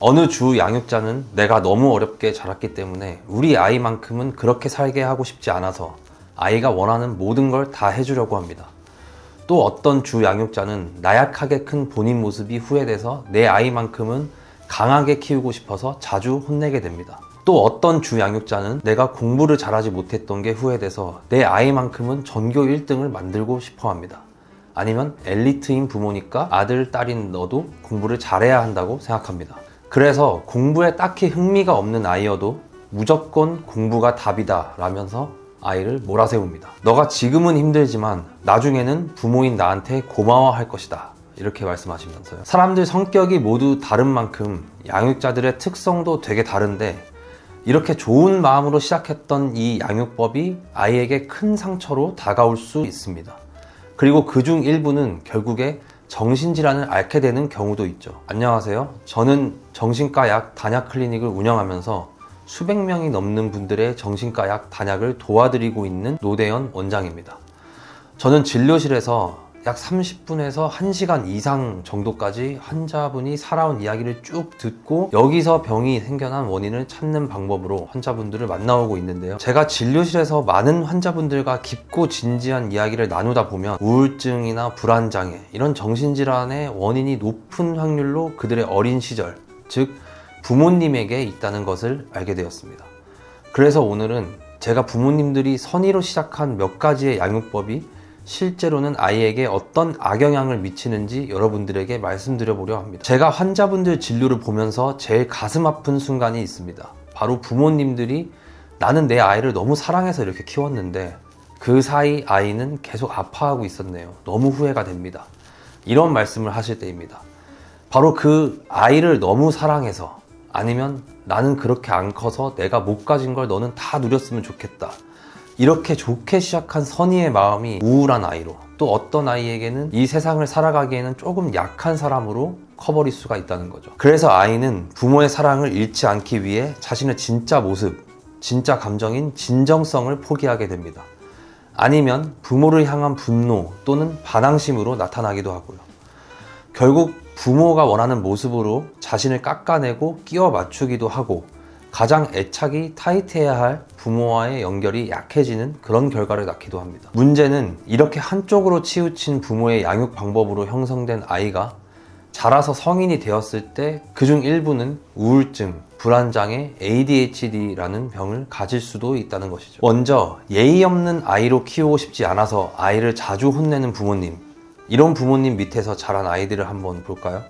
어느 주 양육자는 내가 너무 어렵게 자랐기 때문에 우리 아이만큼은 그렇게 살게 하고 싶지 않아서 아이가 원하는 모든 걸 다 해주려고 합니다. 또 어떤 주 양육자는 나약하게 큰 본인 모습이 후회돼서 내 아이만큼은 강하게 키우고 싶어서 자주 혼내게 됩니다. 또 어떤 주 양육자는 내가 공부를 잘하지 못했던 게 후회돼서 내 아이만큼은 전교 1등을 만들고 싶어 합니다. 아니면 엘리트인 부모니까 아들, 딸인 너도 공부를 잘해야 한다고 생각합니다. 그래서 공부에 딱히 흥미가 없는 아이여도 무조건 공부가 답이다 라면서 아이를 몰아세웁니다. 너가 지금은 힘들지만 나중에는 부모인 나한테 고마워할 것이다, 이렇게 말씀하시면서요. 사람들 성격이 모두 다른 만큼 양육자들의 특성도 되게 다른데 이렇게 좋은 마음으로 시작했던 이 양육법이 아이에게 큰 상처로 다가올 수 있습니다. 그리고 그중 일부는 결국에 정신질환을 앓게 되는 경우도 있죠. 안녕하세요. 저는 정신과 약 단약 클리닉을 운영하면서 수백 명이 넘는 분들의 정신과 약 단약을 도와드리고 있는 노대현 원장입니다. 저는 진료실에서 약 30분에서 1시간 이상 정도까지 환자분이 살아온 이야기를 쭉 듣고 여기서 병이 생겨난 원인을 찾는 방법으로 환자분들을 만나오고 있는데요. 제가 진료실에서 많은 환자분들과 깊고 진지한 이야기를 나누다 보면 우울증이나 불안장애, 이런 정신질환의 원인이 높은 확률로 그들의 어린 시절, 즉 부모님에게 있다는 것을 알게 되었습니다. 그래서 오늘은 제가 부모님들이 선의로 시작한 몇 가지의 양육법이 실제로는 아이에게 어떤 악영향을 미치는지 여러분들에게 말씀드려보려 합니다. 제가 환자분들 진료를 보면서 제일 가슴 아픈 순간이 있습니다. 바로 부모님들이 나는 내 아이를 너무 사랑해서 이렇게 키웠는데 그 사이 아이는 계속 아파하고 있었네요. 너무 후회가 됩니다. 이런 말씀을 하실 때입니다. 바로 그 아이를 너무 사랑해서, 아니면 나는 그렇게 안 커서 내가 못 가진 걸 너는 다 누렸으면 좋겠다, 이렇게 좋게 시작한 선의의 마음이 우울한 아이로, 또 어떤 아이에게는 이 세상을 살아가기에는 조금 약한 사람으로 커버릴 수가 있다는 거죠. 그래서 아이는 부모의 사랑을 잃지 않기 위해 자신의 진짜 모습, 진짜 감정인 진정성을 포기하게 됩니다. 아니면 부모를 향한 분노 또는 반항심으로 나타나기도 하고요. 결국 부모가 원하는 모습으로 자신을 깎아내고 끼워 맞추기도 하고 가장 애착이 타이트해야 할 부모와의 연결이 약해지는 그런 결과를 낳기도 합니다. 문제는 이렇게 한쪽으로 치우친 부모의 양육 방법으로 형성된 아이가 자라서 성인이 되었을 때 그중 일부는 우울증, 불안장애, ADHD라는 병을 가질 수도 있다는 것이죠. 먼저 예의 없는 아이로 키우고 싶지 않아서 아이를 자주 혼내는 부모님, 이런 부모님 밑에서 자란 아이들을 한번 볼까요?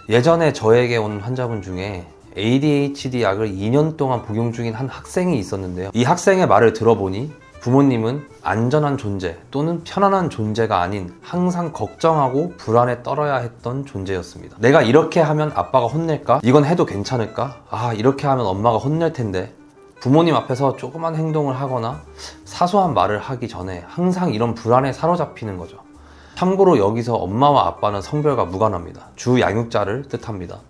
예전에 저에게 온 환자분 중에 ADHD 약을 2년 동안 복용 중인 한 학생이 있었는데요. 이 학생의 말을 들어보니 부모님은 안전한 존재 또는 편안한 존재가 아닌 항상 걱정하고 불안에 떨어야 했던 존재였습니다. 내가 이렇게 하면 아빠가 혼낼까? 이건 해도 괜찮을까? 이렇게 하면 엄마가 혼낼 텐데. 부모님 앞에서 조그만 행동을 하거나 사소한 말을 하기 전에 항상 이런 불안에 사로잡히는 거죠. 참고로 여기서 엄마와 아빠는 성별과 무관합니다. 주 양육자를 뜻합니다.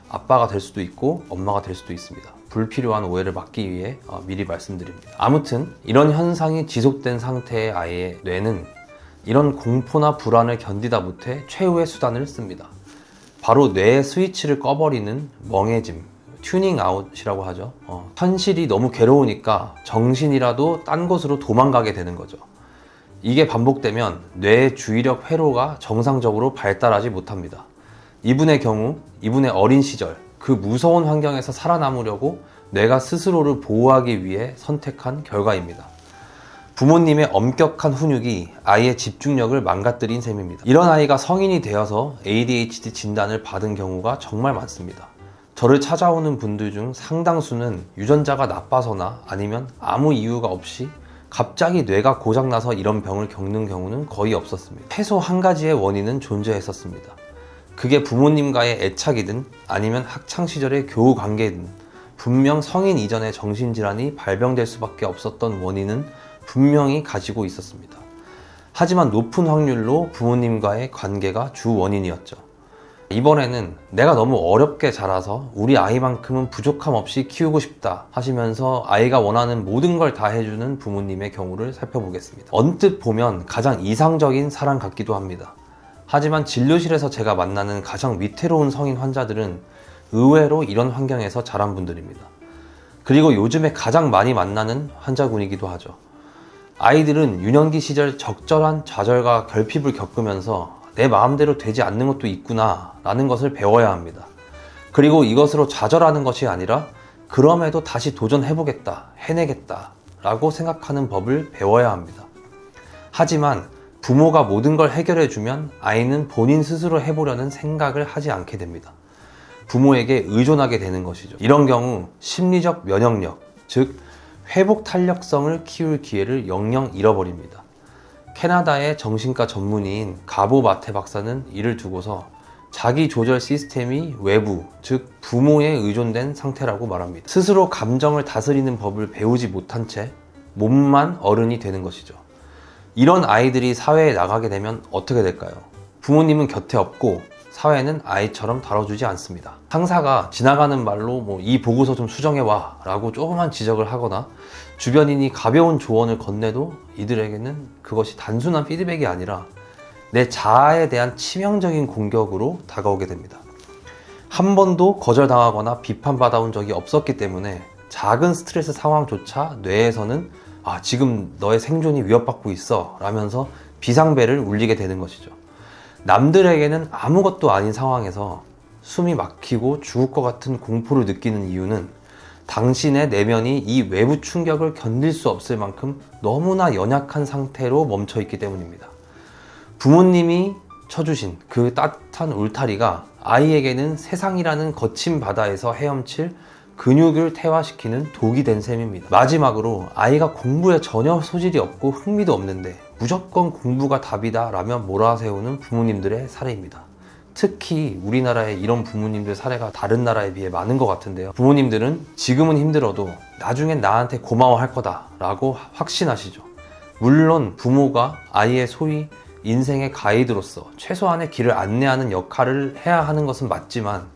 아빠가 될 수도 있고 엄마가 될 수도 있습니다. 불필요한 오해를 막기 위해 미리 말씀드립니다. 아무튼 이런 현상이 지속된 상태의 아이의 뇌는 이런 공포나 불안을 견디다 못해 최후의 수단을 씁니다. 바로 뇌의 스위치를 꺼버리는 멍해짐, 튜닝 아웃이라고 하죠. 현실이 너무 괴로우니까 정신이라도 딴 곳으로 도망가게 되는 거죠. 이게 반복되면 뇌의 주의력 회로가 정상적으로 발달하지 못합니다. 이분의 경우, 이분의 어린 시절, 그 무서운 환경에서 살아남으려고 뇌가 스스로를 보호하기 위해 선택한 결과입니다. 부모님의 엄격한 훈육이 아이의 집중력을 망가뜨린 셈입니다. 이런 아이가 성인이 되어서 ADHD 진단을 받은 경우가 정말 많습니다. 저를 찾아오는 분들 중 상당수는 유전자가 나빠서나 아니면 아무 이유가 없이 갑자기 뇌가 고장나서 이런 병을 겪는 경우는 거의 없었습니다. 최소 한 가지의 원인은 존재했었습니다. 그게 부모님과의 애착이든 아니면 학창시절의 교우 관계든 분명 성인 이전에 정신질환이 발병될 수밖에 없었던 원인은 분명히 가지고 있었습니다. 하지만 높은 확률로 부모님과의 관계가 주 원인이었죠. 이번에는 내가 너무 어렵게 자라서 우리 아이만큼은 부족함 없이 키우고 싶다 하시면서 아이가 원하는 모든 걸 다 해주는 부모님의 경우를 살펴보겠습니다. 언뜻 보면 가장 이상적인 사랑 같기도 합니다. 하지만 진료실에서 제가 만나는 가장 위태로운 성인 환자들은 의외로 이런 환경에서 자란 분들입니다. 그리고 요즘에 가장 많이 만나는 환자군이기도 하죠. 아이들은 유년기 시절 적절한 좌절과 결핍을 겪으면서 내 마음대로 되지 않는 것도 있구나 라는 것을 배워야 합니다. 그리고 이것으로 좌절하는 것이 아니라 그럼에도 다시 도전해보겠다, 해내겠다 라고 생각하는 법을 배워야 합니다. 하지만 부모가 모든 걸 해결해주면 아이는 본인 스스로 해보려는 생각을 하지 않게 됩니다. 부모에게 의존하게 되는 것이죠. 이런 경우 심리적 면역력, 즉 회복 탄력성을 키울 기회를 영영 잃어버립니다. 캐나다의 정신과 전문의인 가보 마테 박사는 이를 두고서 자기 조절 시스템이 외부, 즉 부모에 의존된 상태라고 말합니다. 스스로 감정을 다스리는 법을 배우지 못한 채 몸만 어른이 되는 것이죠. 이런 아이들이 사회에 나가게 되면 어떻게 될까요? 부모님은 곁에 없고 사회는 아이처럼 다뤄주지 않습니다. 상사가 지나가는 말로 이 보고서 좀 수정해와 라고 조그만 지적을 하거나 주변인이 가벼운 조언을 건네도 이들에게는 그것이 단순한 피드백이 아니라 내 자아에 대한 치명적인 공격으로 다가오게 됩니다. 한 번도 거절당하거나 비판받아온 적이 없었기 때문에 작은 스트레스 상황조차 뇌에서는 지금 너의 생존이 위협받고 있어 라면서 비상벨을 울리게 되는 것이죠. 남들에게는 아무것도 아닌 상황에서 숨이 막히고 죽을 것 같은 공포를 느끼는 이유는 당신의 내면이 이 외부 충격을 견딜 수 없을 만큼 너무나 연약한 상태로 멈춰 있기 때문입니다. 부모님이 쳐주신 그 따뜻한 울타리가 아이에게는 세상이라는 거친 바다에서 헤엄칠 근육을 태화시키는 독이 된 셈입니다. 마지막으로 아이가 공부에 전혀 소질이 없고 흥미도 없는데 무조건 공부가 답이다 라며 몰아세우는 부모님들의 사례입니다. 특히 우리나라에 이런 부모님들 사례가 다른 나라에 비해 많은 것 같은데요. 부모님들은 지금은 힘들어도 나중엔 나한테 고마워할 거다 라고 확신하시죠. 물론 부모가 아이의 소위 인생의 가이드로서 최소한의 길을 안내하는 역할을 해야 하는 것은 맞지만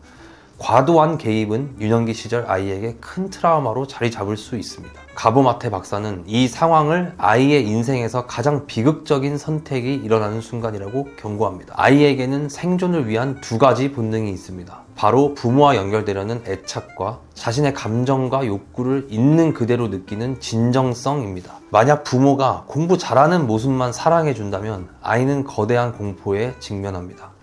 과도한 개입은 유년기 시절 아이에게 큰 트라우마로 자리 잡을 수 있습니다. 가보마테 박사는 이 상황을 아이의 인생에서 가장 비극적인 선택이 일어나는 순간이라고 경고합니다. 아이에게는 생존을 위한 두 가지 본능이 있습니다. 바로 부모와 연결되려는 애착과 자신의 감정과 욕구를 있는 그대로 느끼는 진정성입니다. 만약 부모가 공부 잘하는 모습만 사랑해준다면 아이는 거대한 공포에 직면합니다.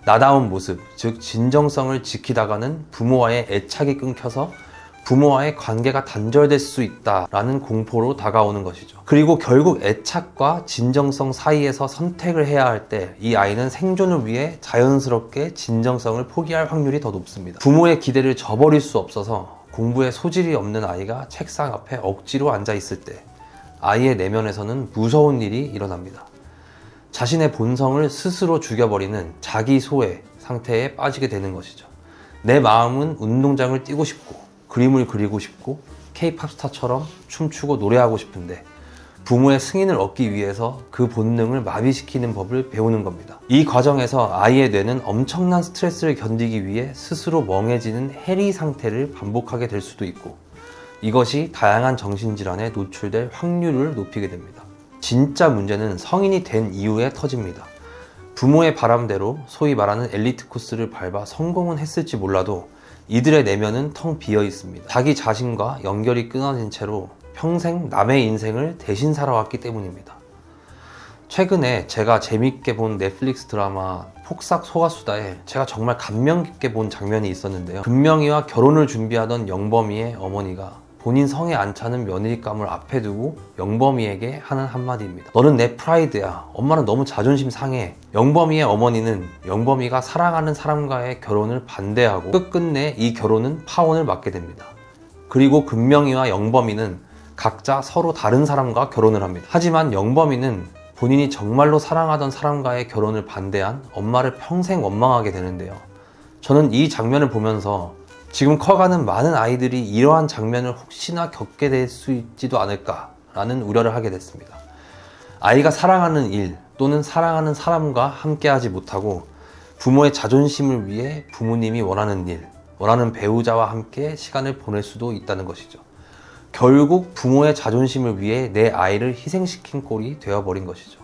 나다운 모습, 즉 진정성을 지키다가는 부모와의 애착이 끊겨서 부모와의 관계가 단절될 수 있다라는 공포로 다가오는 것이죠. 그리고 결국 애착과 진정성 사이에서 선택을 해야 할 때 이 아이는 생존을 위해 자연스럽게 진정성을 포기할 확률이 더 높습니다. 부모의 기대를 저버릴 수 없어서 공부에 소질이 없는 아이가 책상 앞에 억지로 앉아 있을 때 아이의 내면에서는 무서운 일이 일어납니다. 자신의 본성을 스스로 죽여버리는 자기 소외 상태에 빠지게 되는 것이죠. 내 마음은 운동장을 뛰고 싶고 그림을 그리고 싶고 K-팝 스타처럼 춤추고 노래하고 싶은데 부모의 승인을 얻기 위해서 그 본능을 마비시키는 법을 배우는 겁니다. 이 과정에서 아이의 뇌는 엄청난 스트레스를 견디기 위해 스스로 멍해지는 해리 상태를 반복하게 될 수도 있고 이것이 다양한 정신질환에 노출될 확률을 높이게 됩니다. 진짜 문제는 성인이 된 이후에 터집니다. 부모의 바람대로 소위 말하는 엘리트 코스를 밟아 성공은 했을지 몰라도 이들의 내면은 텅 비어 있습니다. 자기 자신과 연결이 끊어진 채로 평생 남의 인생을 대신 살아왔기 때문입니다. 최근에 제가 재밌게 본 넷플릭스 드라마 폭삭 소가수다에 제가 정말 감명 깊게 본 장면이 있었는데요. 금명이와 결혼을 준비하던 영범이의 어머니가 본인 성에 안 차는 며느리감을 앞에 두고 영범이에게 하는 한마디입니다. 너는 내 프라이드야. 엄마는 너무 자존심 상해. 영범이의 어머니는 영범이가 사랑하는 사람과의 결혼을 반대하고 끝끝내 이 결혼은 파혼을 맞게 됩니다. 그리고 금명이와 영범이는 각자 서로 다른 사람과 결혼을 합니다. 하지만 영범이는 본인이 정말로 사랑하던 사람과의 결혼을 반대한 엄마를 평생 원망하게 되는데요. 저는 이 장면을 보면서 지금 커가는 많은 아이들이 이러한 장면을 혹시나 겪게 될 수 있지도 않을까라는 우려를 하게 됐습니다. 아이가 사랑하는 일 또는 사랑하는 사람과 함께하지 못하고 부모의 자존심을 위해 부모님이 원하는 일, 원하는 배우자와 함께 시간을 보낼 수도 있다는 것이죠. 결국 부모의 자존심을 위해 내 아이를 희생시킨 꼴이 되어버린 것이죠.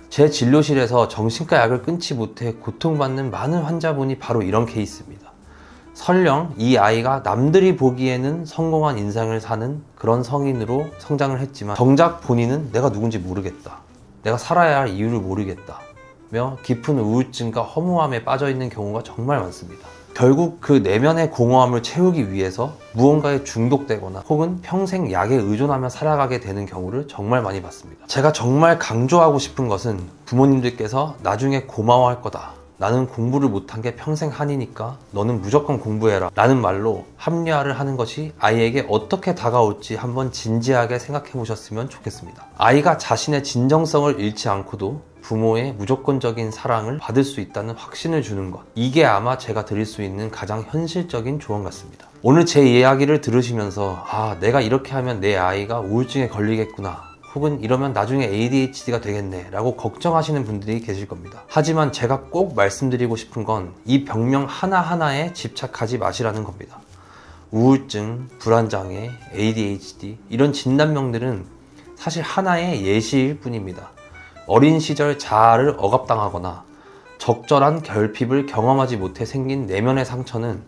제 진료실에서 정신과 약을 끊지 못해 고통받는 많은 환자분이 바로 이런 케이스입니다. 설령 이 아이가 남들이 보기에는 성공한 인생을 사는 그런 성인으로 성장을 했지만 정작 본인은 내가 누군지 모르겠다, 내가 살아야 할 이유를 모르겠다 며 깊은 우울증과 허무함에 빠져 있는 경우가 정말 많습니다. 결국 그 내면의 공허함을 채우기 위해서 무언가에 중독되거나 혹은 평생 약에 의존하며 살아가게 되는 경우를 정말 많이 봤습니다. 제가 정말 강조하고 싶은 것은 부모님들께서 나중에 고마워할 거다, 나는 공부를 못한 게 평생 한이니까 너는 무조건 공부해라 라는 말로 합리화를 하는 것이 아이에게 어떻게 다가올지 한번 진지하게 생각해 보셨으면 좋겠습니다. 아이가 자신의 진정성을 잃지 않고도 부모의 무조건적인 사랑을 받을 수 있다는 확신을 주는 것, 이게 아마 제가 드릴 수 있는 가장 현실적인 조언 같습니다. 오늘 제 이야기를 들으시면서 내가 이렇게 하면 내 아이가 우울증에 걸리겠구나, 혹은 이러면 나중에 ADHD가 되겠네 라고 걱정하시는 분들이 계실 겁니다. 하지만 제가 꼭 말씀드리고 싶은 건 이 병명 하나하나에 집착하지 마시라는 겁니다. 우울증, 불안장애, ADHD 이런 진단명들은 사실 하나의 예시일 뿐입니다. 어린 시절 자아를 억압당하거나 적절한 결핍을 경험하지 못해 생긴 내면의 상처는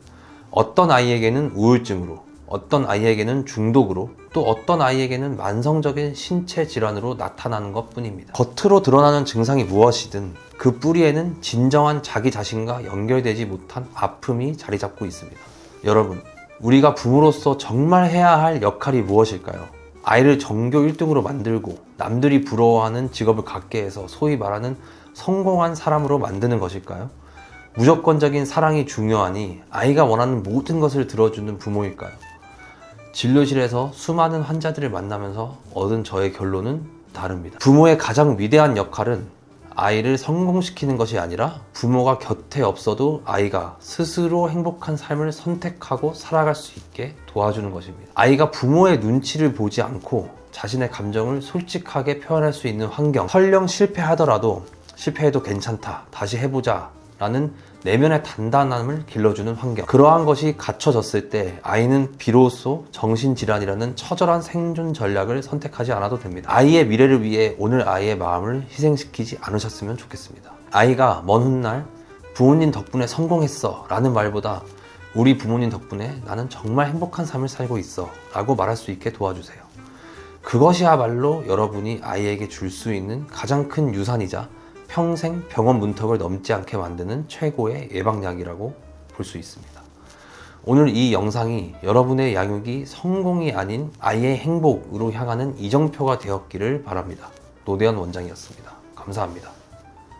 어떤 아이에게는 우울증으로, 어떤 아이에게는 중독으로, 또 어떤 아이에게는 만성적인 신체 질환으로 나타나는 것 뿐입니다. 겉으로 드러나는 증상이 무엇이든 그 뿌리에는 진정한 자기 자신과 연결되지 못한 아픔이 자리 잡고 있습니다. 여러분, 우리가 부모로서 정말 해야 할 역할이 무엇일까요? 아이를 전교 1등으로 만들고 남들이 부러워하는 직업을 갖게 해서 소위 말하는 성공한 사람으로 만드는 것일까요? 무조건적인 사랑이 중요하니 아이가 원하는 모든 것을 들어주는 부모일까요? 진료실에서 수많은 환자들을 만나면서 얻은 저의 결론은 다릅니다. 부모의 가장 위대한 역할은 아이를 성공시키는 것이 아니라 부모가 곁에 없어도 아이가 스스로 행복한 삶을 선택하고 살아갈 수 있게 도와주는 것입니다. 아이가 부모의 눈치를 보지 않고 자신의 감정을 솔직하게 표현할 수 있는 환경, 설령 실패하더라도 실패해도 괜찮다, 다시 해보자 라는 내면의 단단함을 길러주는 환경, 그러한 것이 갖춰졌을 때 아이는 비로소 정신질환이라는 처절한 생존 전략을 선택하지 않아도 됩니다. 아이의 미래를 위해 오늘 아이의 마음을 희생시키지 않으셨으면 좋겠습니다. 아이가 먼 훗날 부모님 덕분에 성공했어 라는 말보다 우리 부모님 덕분에 나는 정말 행복한 삶을 살고 있어 라고 말할 수 있게 도와주세요. 그것이야말로 여러분이 아이에게 줄 수 있는 가장 큰 유산이자 평생 병원 문턱을 넘지 않게 만드는 최고의 예방약이라고 볼 수 있습니다. 오늘 이 영상이 여러분의 양육이 성공이 아닌 아이의 행복으로 향하는 이정표가 되었기를 바랍니다. 노대현 원장이었습니다. 감사합니다.